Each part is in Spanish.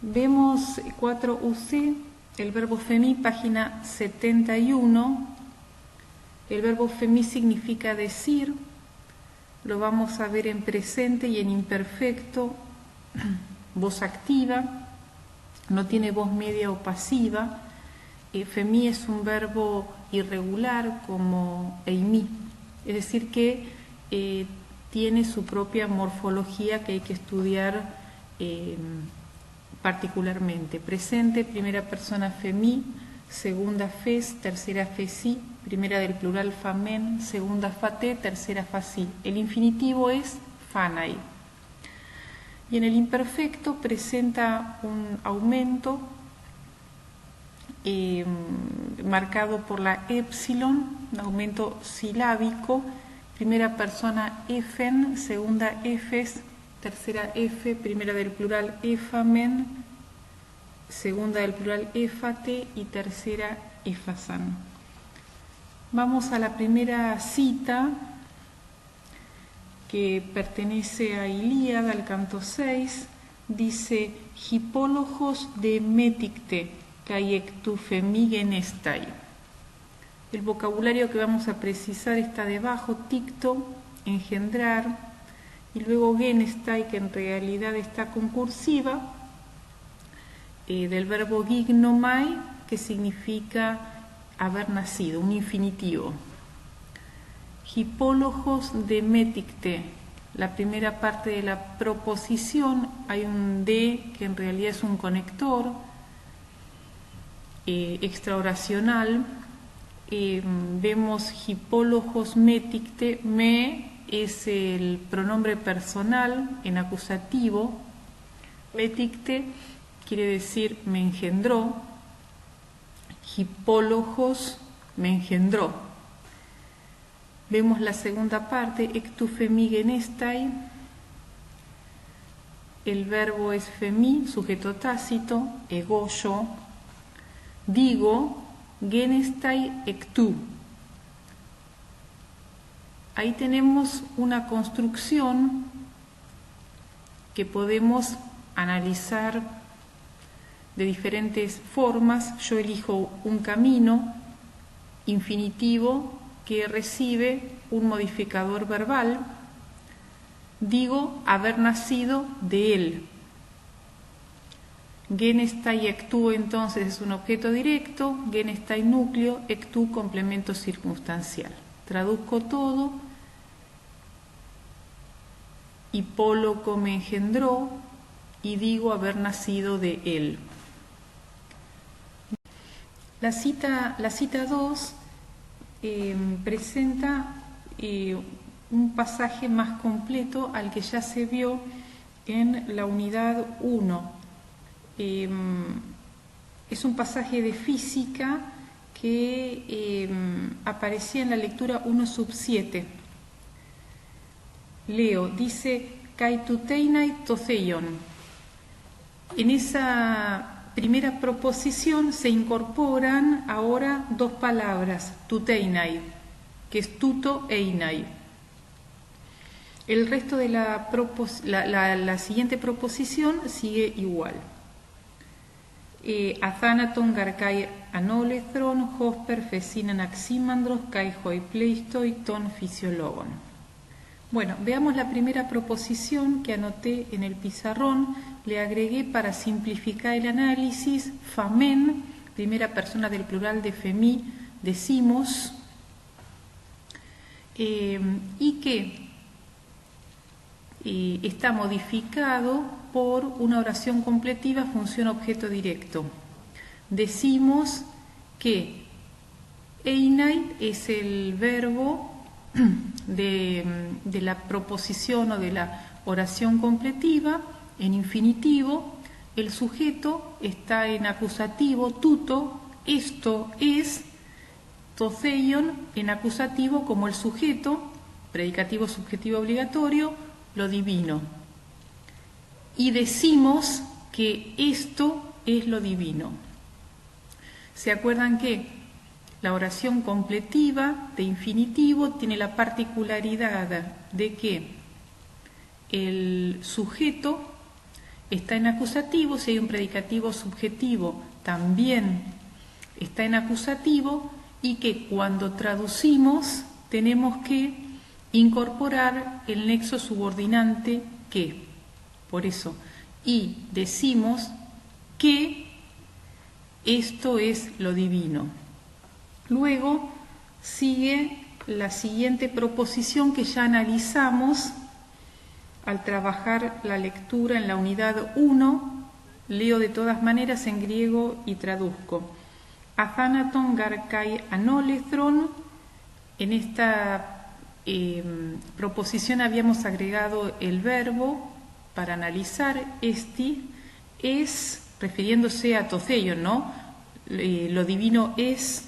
Vemos 4UC, el verbo femi, página 71. El verbo femi significa decir, lo vamos a ver en presente y en imperfecto, voz activa, no tiene voz media o pasiva. Femi es un verbo irregular como eimi, es decir que tiene su propia morfología que hay que estudiar particularmente. Presente, primera persona femi, segunda fes, tercera fesi, primera del plural famen, segunda fate, tercera fasi. El infinitivo es fanai. Y en el imperfecto presenta un aumento marcado por la épsilon, un aumento silábico, primera persona efen, segunda efes, tercera efe, primera del plural efamen, segunda del plural éfate y tercera éfasan. Vamos a la primera cita que pertenece a Ilíada, al canto 6, dice Hipólogos de Meticte, Caiektufemigenestai. El vocabulario que vamos a precisar está debajo, ticto, engendrar, y luego genestai, que en realidad está concursiva, del verbo gignomai, que significa haber nacido, un infinitivo. Hipólogos de Meticte, la primera parte de la proposición, hay un de que en realidad es un conector extraoracional. Vemos hipólogos meticte, me es el pronombre personal en acusativo, meticte quiere decir me engendró, hipólogos me engendró. Vemos la segunda parte, ektufemigenestai, el verbo es femi, sujeto tácito, ego, yo, digo, genestai ektu. Ahí tenemos una construcción que podemos analizar de diferentes formas. Yo elijo un camino infinitivo que recibe un modificador verbal. Digo haber nacido de él. Genestai ektu entonces es un objeto directo, genestai núcleo, ektu complemento circunstancial. Traduzco todo. Hipólogo me engendró y digo haber nacido de él. La cita 2 presenta un pasaje más completo al que ya se vio en la unidad 1. Es un pasaje de física que aparecía en la lectura 1/7. Leo, dice Kaituteinai toceion. En esa primera proposición se incorporan ahora dos palabras, tuteinai, que es tuto e inai. El resto de la siguiente proposición sigue igual. Athanaton garkai anolethron, hosper fesinan aximandros, kai hoi pleistoi ton fisiologon. Bueno, veamos la primera proposición que anoté en el pizarrón. Le agregué para simplificar el análisis, famen, primera persona del plural de femi, decimos, y que está modificado por una oración completiva, función objeto directo. Decimos que einai es el verbo de la proposición o de la oración completiva en infinitivo. El sujeto está en acusativo, tuto, esto es, toceion en acusativo como el sujeto, predicativo subjetivo obligatorio, lo divino. Y decimos que esto es lo divino. ¿Se acuerdan que la oración completiva de infinitivo tiene la particularidad de que el sujeto está en acusativo, si hay un predicativo subjetivo también está en acusativo, y que cuando traducimos tenemos que incorporar el nexo subordinante que. Por eso, y decimos que esto es lo divino. Luego sigue la siguiente proposición que ya analizamos al trabajar la lectura en la unidad 1. Leo de todas maneras en griego y traduzco. Athanaton garkai anolethron. En esta proposición habíamos agregado el verbo para analizar. Esti es, refiriéndose a Totheion, ¿no? Lo divino es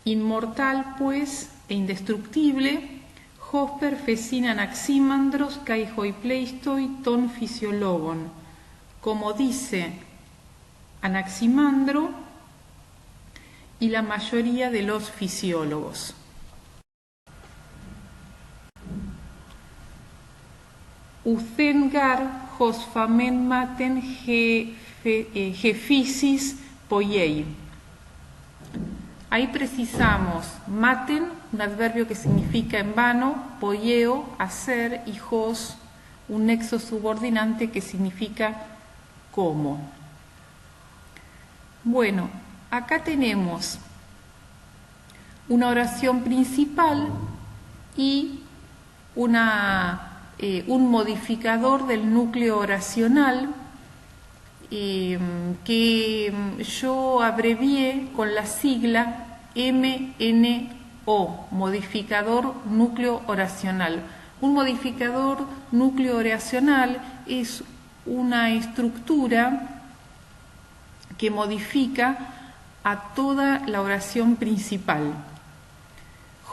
inmortal, pues, e indestructible. Hosper fesin anaximandros kai hoipleistoi ton fisiologon. Como dice Anaximandro y la mayoría de los fisiólogos. Ucengar hosfamen maten gefisis poiei. Ahí precisamos maten, un adverbio que significa en vano, poieo, hacer, y hos, un nexo subordinante que significa como. Bueno, acá tenemos una oración principal y un modificador del núcleo oracional que yo abrevié con la sigla MNO, modificador núcleo oracional. Un modificador núcleo oracional es una estructura que modifica a toda la oración principal.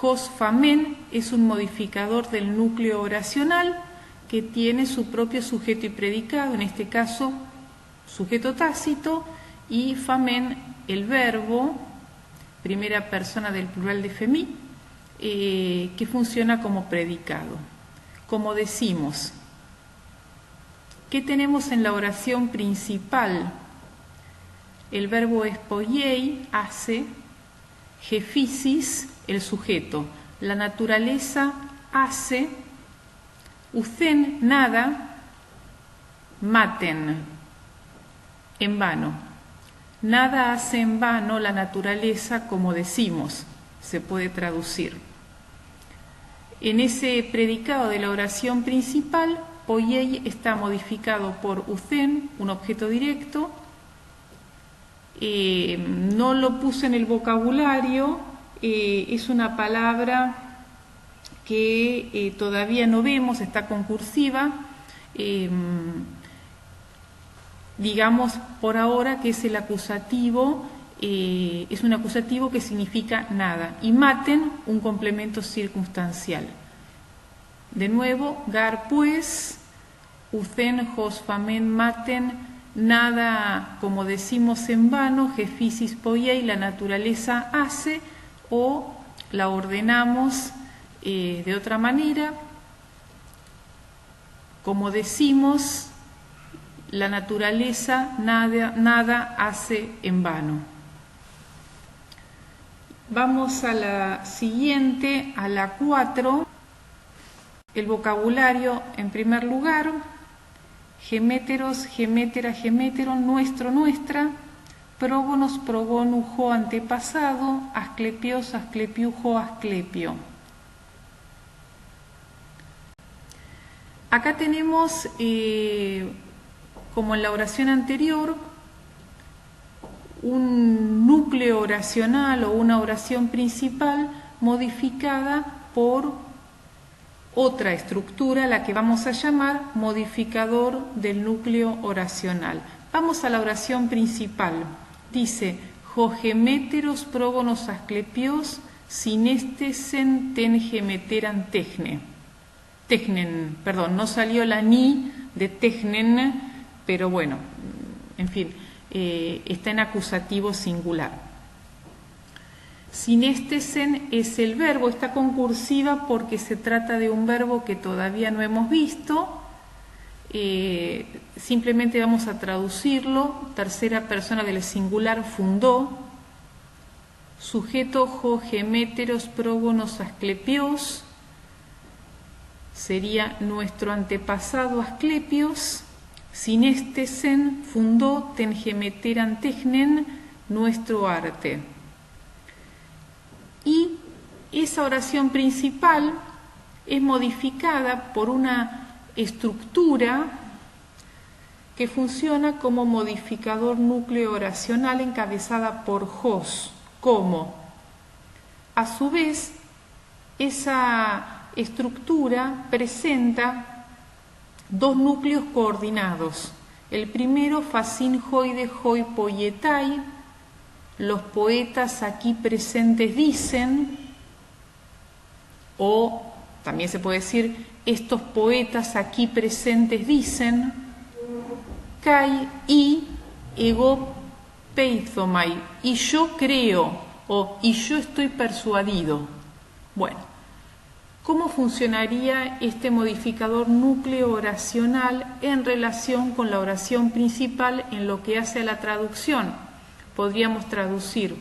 Hosfamen es un modificador del núcleo oracional que tiene su propio sujeto y predicado, en este caso sujeto tácito, y famen, el verbo, primera persona del plural de femi, que funciona como predicado. Como decimos, ¿qué tenemos en la oración principal? El verbo es poiei, hace, gefisis, el sujeto. La naturaleza hace, ucen, nada, maten, en vano. Nada hace en vano la naturaleza, como decimos, se puede traducir. En ese predicado de la oración principal, poiei está modificado por ucen, un objeto directo. No lo puse en el vocabulario, es una palabra que todavía no vemos, está concursiva. Digamos por ahora que es el acusativo, es un acusativo que significa nada, y maten, un complemento circunstancial. De nuevo, gar pues, ucen, hosfamen, maten, nada, como decimos en vano, gefisis poiei, la naturaleza hace, o la ordenamos de otra manera, como decimos, la naturaleza nada hace en vano. Vamos a la siguiente, a la 4. El vocabulario en primer lugar. Geméteros, gemétera, geméteron, nuestro, nuestra. Prógonos, progonujo, antepasado. Asclepios, asclepiujo, asclepio. Acá tenemos, como en la oración anterior, un núcleo oracional o una oración principal modificada por otra estructura, la que vamos a llamar modificador del núcleo oracional. Vamos a la oración principal. Dice, jogeméteros prógonos asclepios sinestesen ten gemeteran techne. Technen, perdón, no salió la ni de technen, pero bueno, en fin, está en acusativo singular. Sinestesen es el verbo, está concursiva porque se trata de un verbo que todavía no hemos visto. simplemente vamos a traducirlo. Tercera persona del singular fundó. Sujeto ho geméteros prógonos asclepios. Sería nuestro antepasado Asclepios. Sinestesen fundó ten gemeteran technen, nuestro arte. Y esa oración principal es modificada por una estructura que funciona como modificador núcleo oracional encabezada por hos, como. A su vez, esa estructura presenta dos núcleos coordinados. El primero, facin hoide hoi poietai, los poetas aquí presentes dicen, o también se puede decir, estos poetas aquí presentes dicen, kai y ego peithomai, y yo creo, o y yo estoy persuadido. Bueno, ¿cómo funcionaría este modificador núcleo oracional en relación con la oración principal en lo que hace a la traducción? Podríamos traducir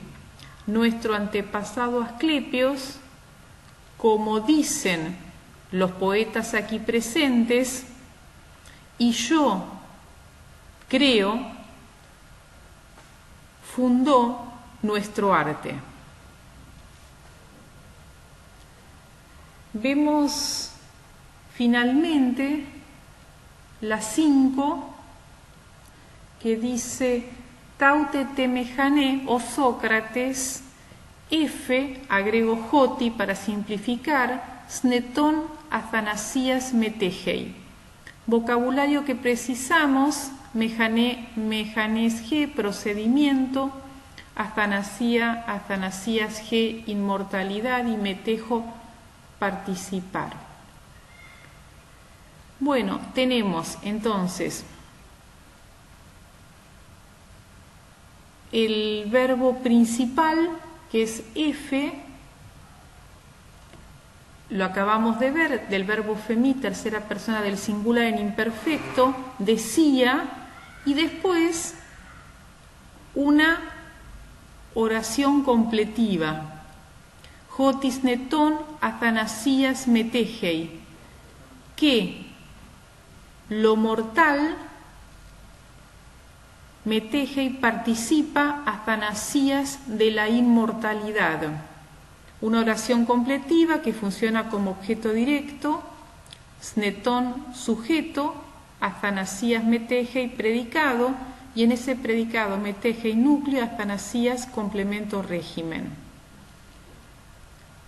nuestro antepasado Asclepios, como dicen los poetas aquí presentes, y yo creo, fundó nuestro arte. Vemos finalmente la 5 que dice taute temejané o Sócrates, F, agrego joti para simplificar, snetón athanasías metejei. Vocabulario que precisamos, mejané, mejanés G, procedimiento, athanasías G, inmortalidad y metejo, participar. Bueno, tenemos entonces el verbo principal, que es F, lo acabamos de ver, del verbo femi, tercera persona del singular en imperfecto, decía, y después una oración completiva. Jotis netón athanasías metejei, que lo mortal metejei participa athanasías de la inmortalidad. Una oración completiva que funciona como objeto directo, snetón sujeto, athanasías metejei predicado, y en ese predicado metejei núcleo, athanasías complemento régimen.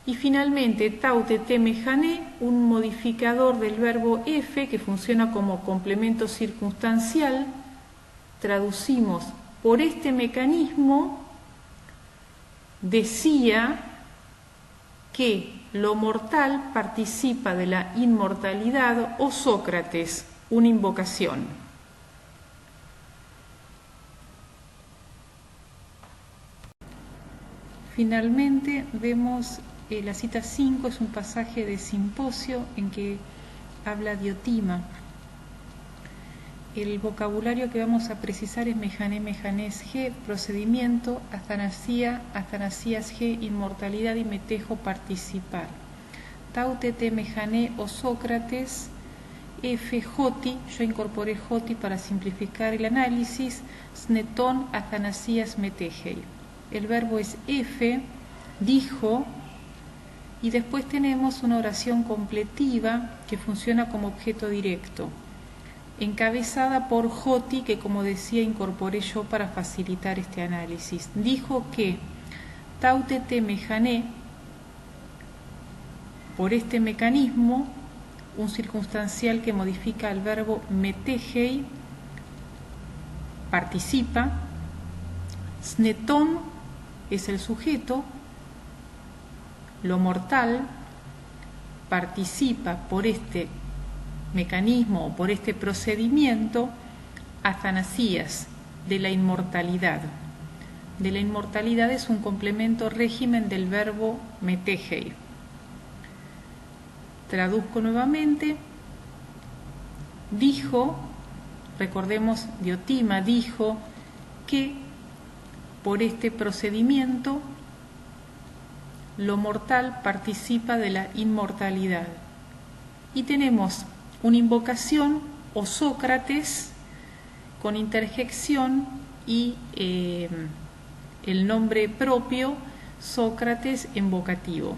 Y finalmente, taute temejané, un modificador del verbo F que funciona como complemento circunstancial. Traducimos, por este mecanismo decía que lo mortal participa de la inmortalidad, o Sócrates, una invocación. Finalmente vemos la cita 5, es un pasaje de Simposio en que habla Diotima. El vocabulario que vamos a precisar es mejané, mejanés G, procedimiento, athanasía, athanasías G, inmortalidad y metejo, participar. Taute te mejané o Sócrates, F, joti, yo incorporé joti para simplificar el análisis, snetón, athanasías metejei. El verbo es F, dijo, y después tenemos una oración completiva que funciona como objeto directo, encabezada por joti, que como decía incorporé yo para facilitar este análisis. Dijo que taute te mejané, por este mecanismo, un circunstancial que modifica el verbo metejei, participa, snetón es el sujeto, lo mortal participa por este mecanismo o por este procedimiento, athanasías, de la inmortalidad. De la inmortalidad es un complemento régimen del verbo metejei. Traduzco nuevamente. Dijo recordemos, Diotima dijo que por este procedimiento lo mortal participa de la inmortalidad. Y tenemos una invocación o Sócrates con interjección y el nombre propio Sócrates en vocativo.